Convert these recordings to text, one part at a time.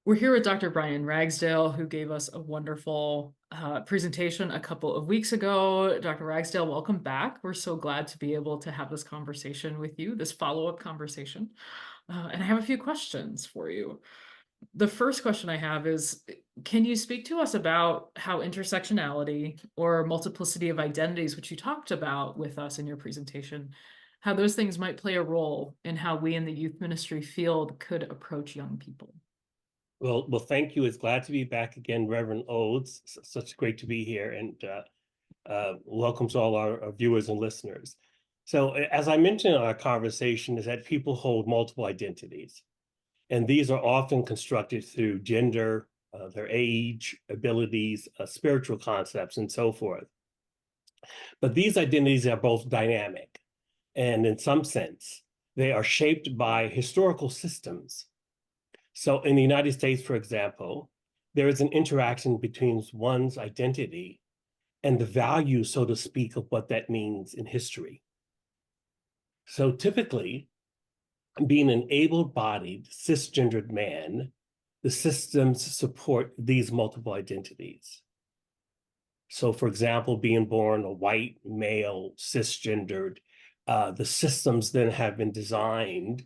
We're here with Dr. Brian Ragsdale, who gave us a wonderful presentation a couple of weeks ago. Dr. Ragsdale, welcome back. We're so glad to be able to have this conversation with you, this follow-up conversation. And I have a few questions for you. The first question I have is, can you speak to us about how intersectionality or multiplicity of identities, which you talked about with us in your presentation, how those things might play a role in how we in the youth ministry field could approach young people? Well, thank you. It's glad to be back again, Reverend Oates. Such great to be here, and welcome to all our viewers and listeners. So, as I mentioned in our conversation, is that people hold multiple identities, and these are often constructed through gender, their age, abilities, spiritual concepts, and so forth. But these identities are both dynamic, and in some sense, they are shaped by historical systems. So in the United States, for example, there is an interaction between one's identity and the value, so to speak, of what that means in history. So typically, being an able-bodied, cisgendered man, the systems support these multiple identities. So for example, being born a white, male, cisgendered, the systems then have been designed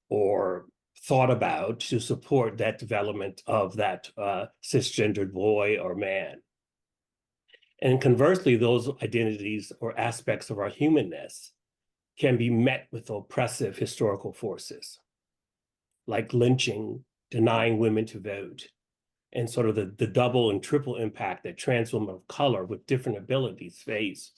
or thought about to support that development of that cisgendered boy or man. And conversely, those identities or aspects of our humanness can be met with oppressive historical forces, like lynching, denying women to vote, and sort of the double and triple impact that trans women of color with different abilities face